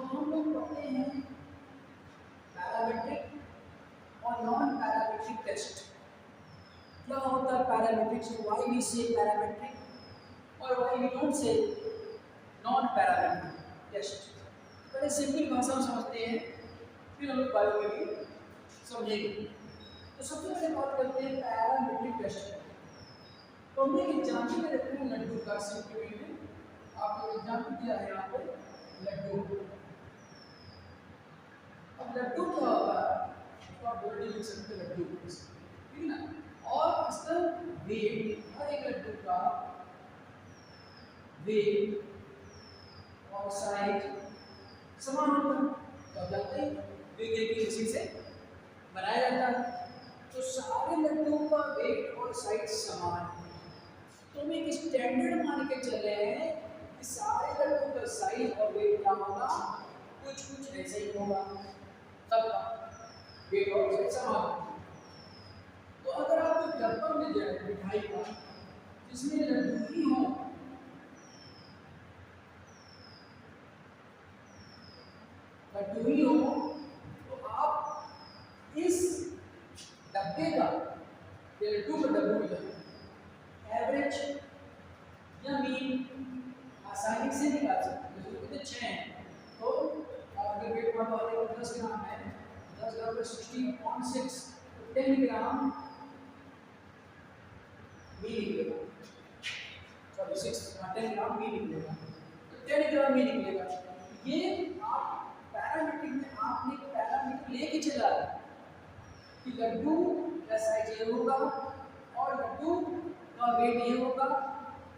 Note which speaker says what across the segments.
Speaker 1: हम लोग पढ़ते हैं पैरामीट्रिक और नॉन पैरामीट्रिक टेस्ट। क्या होता है पैरामीट्रिक से, वाई वी से पैरामीट्रिक और why we don't say non parametric test. पहले सिंपल भाषा में समझते हैं, फिर हम लोग बायो में भी समझेंगे। तो सबसे पहले बात करते हैं पैरामीट्रिक टेस्ट। तो हमने एग्जाम्पल में रखते हैं लड्डू का। सिंपल में आपको एग्जाम्पल दिया है यहाँ पे लड्डू। अब लड्डू क्या होता है, तो आप बोर्ड लिख सकते हैं लड्डू, ठीक है ना। और इसका वेट, हर एक लड्डू का वेट और साइज समान होता है। तो आप जानते हैं वेट एक ही मशीन से बनाया जाता है। तो सारे लड्डू का वेट और साइज समान है। तो हम एक स्टैंडर्ड मान के चले हैं कि सारे लड्डू का साइज और वेट क्या होगा, कुछ कुछ ऐसे ही होगा, सबका वेट और साइज समान। तो अगर आपको डब्बा मिल जाए मिठाई का जिसमें लड्डू ही हो, तो आप इस डब्बे का लड्डू का डब्बा मिला एवरेज या मीन आसानी से निकाल सकते हैं। जैसे कहते 6 हैं, तो अगर वेट बढ़ा वाले 10 ग्राम है, 10 ग्राम में 16.6, 10 ग्राम मी निकलेगा, सॉरी 10 ग्राम मी निकलेगा, तो 10 ग्राम मी निकलेगा। ये आप पैरामीट्रिक में आपने पैरामीटर लेके चला कि लड्डू का साइज ये होगा और लड्डू का वेट ये होगा।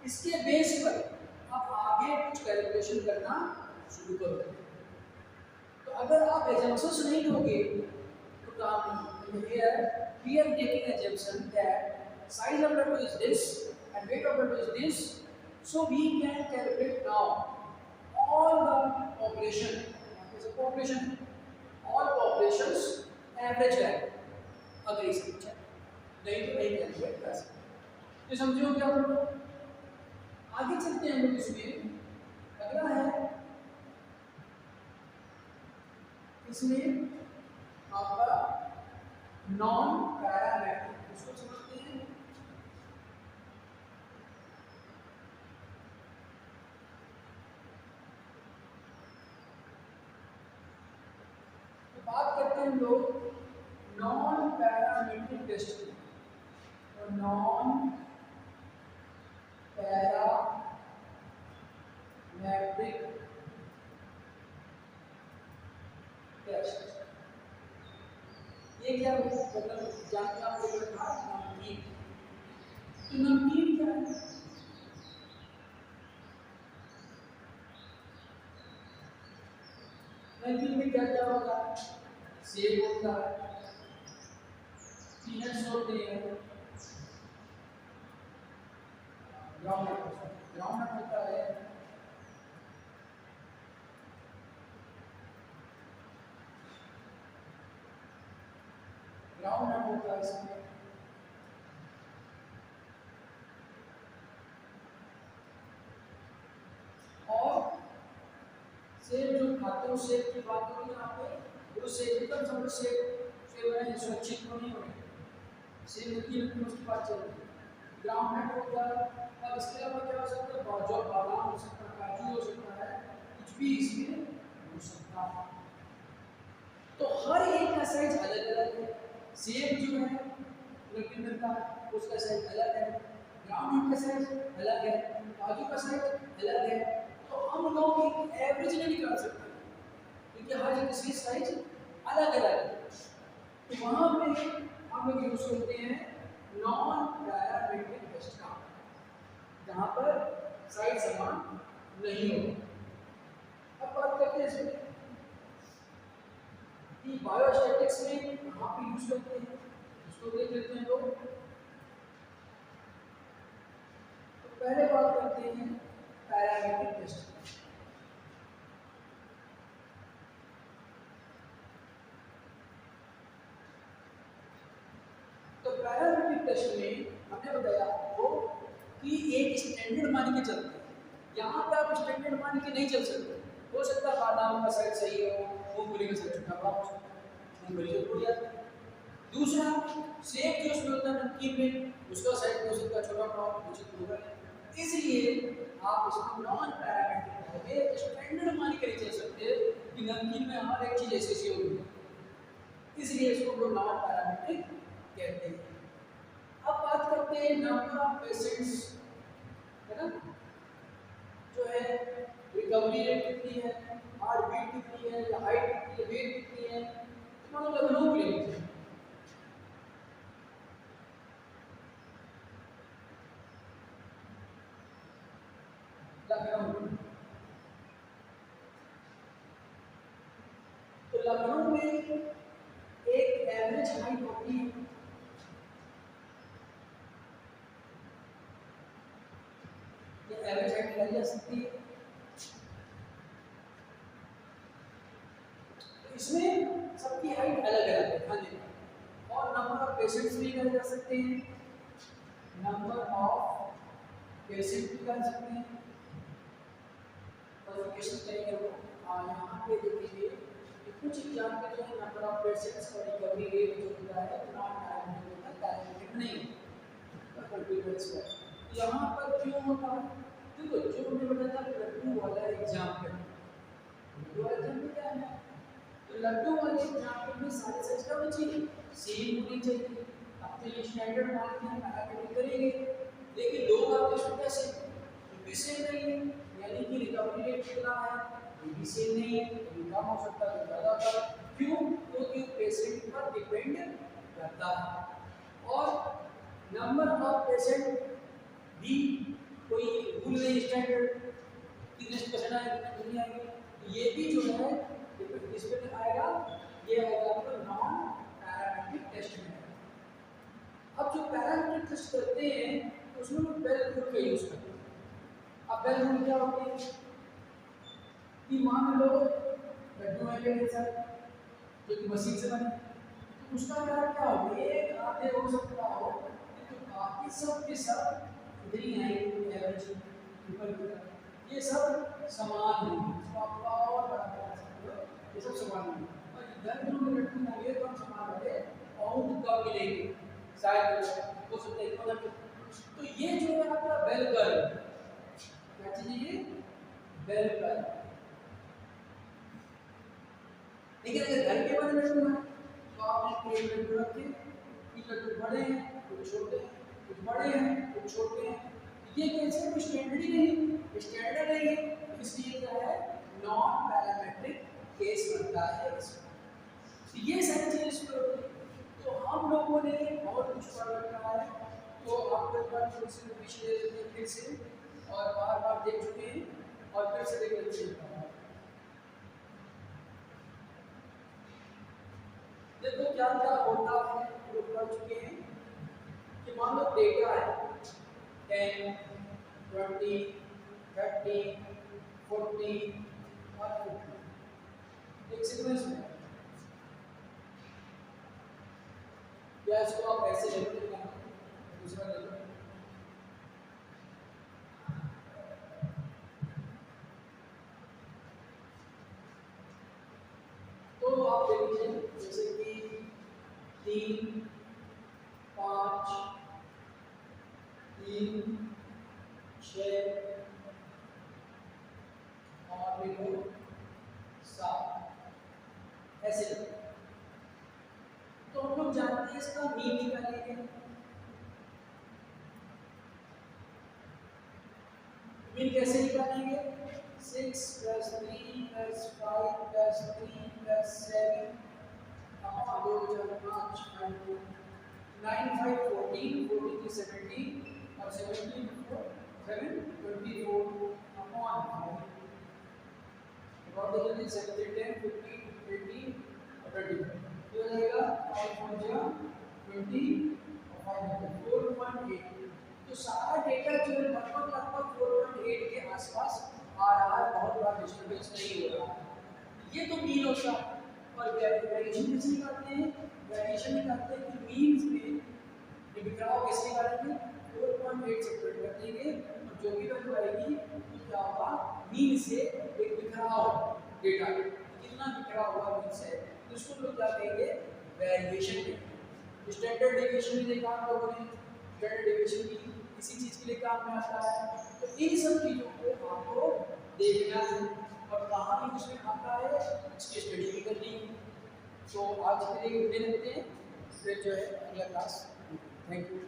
Speaker 1: इसके बेस पर आप आगे कुछ कैलकुलेशन करना शुरू करोगे। तो अगर आप एजम्पशंस नहीं दोगे तो काम नहीं। Here we are taking assumption that size of lambda is this and weight of lambda is this, so we can calculate now all the population, all populations average value अगर इसे पूछा, नहीं तो नहीं कैलकुलेट कर सकते। तो समझो क्या हम लोग आगे चलते हैं। हम लोग इसमें अगला है, इसमें आपका नॉन पैरामीट्रिक, उसको समझते हैं। तो बात करते हैं हम लोग नॉन पैरामीट्रिक टेस्ट की। तो नॉन पैरामीट्रिक टेस्ट, ये क्या मतलब जानते हैं आप लोगों का नमकीन। तो नमकीन क्या है, नमकीन में क्या क्या होता है, सेब होता है, पीनट्स होते हैं, ग्राउंडनट होता है, ग्राउंडनट होता है इसमें, और सेब जो खाते हो, सेब की बात करो यहाँ पे, वो सेब एकदम समझो सेब है सुरक्षित तो नहीं होने, सेब की उसकी बात चल रही है। ग्राउंडनट होता है, और इसके अलावा क्या हो सकता है, बाजू बादाम हो सकता है, काजू हो सकता है, कुछ भी इसमें हो सकता है। तो हर एक का साइज अलग अलग है। सेब जो है नमकीन का उसका साइज अलग है, ग्राउंडनट का साइज अलग है, काजू का साइज अलग है। तो हम लोग एक एवरेज नहीं निकाल सकते क्योंकि हर एक की साइज अलग अलग है। तो वहाँ पे हम लोग यूज करते हैं नॉन पैरामीट्रिक टेस्ट का, जहाँ पर साइज समान नहीं होगा। अब बात करते हैं इसमें कि बायोस्टैटिक्स में कहाँ पे यूज करते हैं, उसको देख लेते हैं लोग। तो पहले बात करते हैं पैरामीट्रिक टेस्ट। तो पैरामीट्रिक टेस्ट में हमने बताया आपको कि एक स्टैंडर्ड मान के चलते हैं। यहाँ पे आप स्टैंडर्ड मान के नहीं चल सकते, हो सकता है बादाम का साइज सही हो, मूंगफली का साइज छोटा बड़ा हो, मूंगफली तो टूट जाती है। दूसरा सेब जो उसमें होता है नमकीन में, उसका साइज हो सकता है छोटा बड़ा हो, मुझे टूटा है। इसलिए आप इसको नॉन पैरामीट्रिक कहोगे, स्टैंडर्ड मान के नहीं चल सकते कि नमकीन में हर एक चीज ऐसी होगी, इसलिए इसको हम लोग नॉन पैरामीट्रिक कहते हैं। अब बात करते हैं नंबर ऑफ पेशेंट्स, है ना, जो है रिकवरी रेट कितनी है, हार्ट बीट कितनी है, या हाइट कितनी है, वेट कितनी है। तो मान लो लखनऊ ले लीजिए, लखनऊ, तो लखनऊ में एक एवरेज हाइट होती है, ये एवरेज हाइट लगाई जा सकती है। तो इसमें सबकी हाइट अलग अलग है, ध्यान देना। और नंबर ऑफ पेशेंट्स भी कर जा सकते हैं, नंबर ऑफ पेशेंट भी कर सकते हैं। क्वालिफिकेशन करेंगे वो यहाँ पे देखेंगे कि कुछ एग्जाम पे जो है नंबर ऑफ पेशेंट्स और रिकवरी रेट जो होता है नॉन पैरामीट्रिक होता है, पैरामीट्रिक नहीं होता। यहाँ पर क्यों होता है? देखो जो हमने बताया था लड्डू वाला एग्जाम पे, लड्डू वाला एग्जाम में क्या है, तो लड्डू वाले एग्जाम में सारे सच का बची सेम होनी चाहिए। अब तो ये स्टैंडर्ड मान के हम पैरामीट्रिक करेंगे, लेकिन लोग आपके इसमें कैसे भी सेम नहीं है, यानी कि रिकवरी रेट कितना है ये भी सेम नहीं है, कभी कम हो सकता है, ज़्यादा होता है। क्यों? क्योंकि पेशेंट पर डिपेंड करता है। और नंबर ऑफ पेशेंट भी कोई रूल नहीं स्टैंडर्ड कि नेक्स्ट क्वेश्चन आएगा नहीं आएगा, ये भी जो है इस पे आएगा, ये आएगा आपका नॉन पैरामीट्रिक टेस्ट में। अब जो पैरामीट्रिक टेस्ट करते हैं उसमें बेल रूल का यूज करते हैं। अब बेल रूल क्या होती है कि मान लो लड्डू है मेरे साथ जो कि मशीन से बने, तो उसका क्या होगा, एक आधे हो सकता हो, तो बाकी सब के सब इतनी आएंगे एवरेज ऊपर, ये सब समान होंगे, इसको आप और बड़ा बना सकते हो, ये सब समान होंगे। और इधर जो लड्डू होंगे तो हम समान होंगे और कम मिलेंगे, शायद हो सकता है इतना। तो ये जो है आपका बेल कर्व, क्या चीज है ये, बेल कर्व। लेकिन अगर घर के बने लड्डू हैं तो आपने एक लड्डू रखे, कुछ लड्डू बड़े हैं कुछ छोटे हैं, कुछ बड़े हैं कुछ छोटे हैं, ये कैसे कोई स्टैंडर्ड ही नहीं, स्टैंडर्ड नहीं है, इसलिए क्या है नॉन पैरामीट्रिक केस बनता है इसमें। तो ये सारी चीजें तो हम लोगों ने बहुत कुछ पढ़ रखा है, तो आपको एक बार फिर से रिवीजन दे देते हैं फिर से, और बार बार देख चुके हैं और फिर से देख लेते हैं। देखो क्या क्या होता है, लोग पढ़ चुके हैं कि मान लो डेटा है 10, 20, 30, 40 और 50 एक सीक्वेंस में, या इसको आप ऐसे ले लो, दूसरा ले लो, तो आप देख लीजिए जैसे कि 3, 5, 3, 6 और देखो 7 ऐसे। तो हम लोग जानते हैं इसका मीन निकालेंगे, मीन कैसे निकालेंगे, 6 + 3 + 5 + 3 + 7 अपॉन 2 × 5 × 9 5 14 14 की 17 और 17 7 24 अपॉन 5 और देखिए 7 10 15 20 और 25 ये हो जाएगा 5 20 और 4.8। तो सारा डेटा जो है लगभग 4.8 के आसपास आ रहा है, बहुत बड़ा डिस्टर्बेंस नहीं हो रहा है, ये तो मीन होता है। और वेरिएशन कैसे निकालते हैं, वेरिएशन निकालते हैं कि मीन में ये बिखराव कैसे निकालेंगे, 4.8 से स्प्लिट कर देंगे और जो भी वैल्यू आएगी तो क्या होगा, मीन से एक बिखराव डेटा कितना बिखरा हुआ मीन्स है, तो उसको लोग क्या कहेंगे, वेरिएशन कहेंगे। स्टैंडर्ड डेविएशन भी देखा आप लोगों ने, स्टैंडर्ड डेविएशन भी किसी चीज के लिए काम में आता है। तो इन सब चीजों को आपको देखना है और कहाँ यूज में आता है इसकी स्टडी भी करनी है। तो आज के लिए इतने रखते हैं, फिर जो है अगला क्लास। Thank you.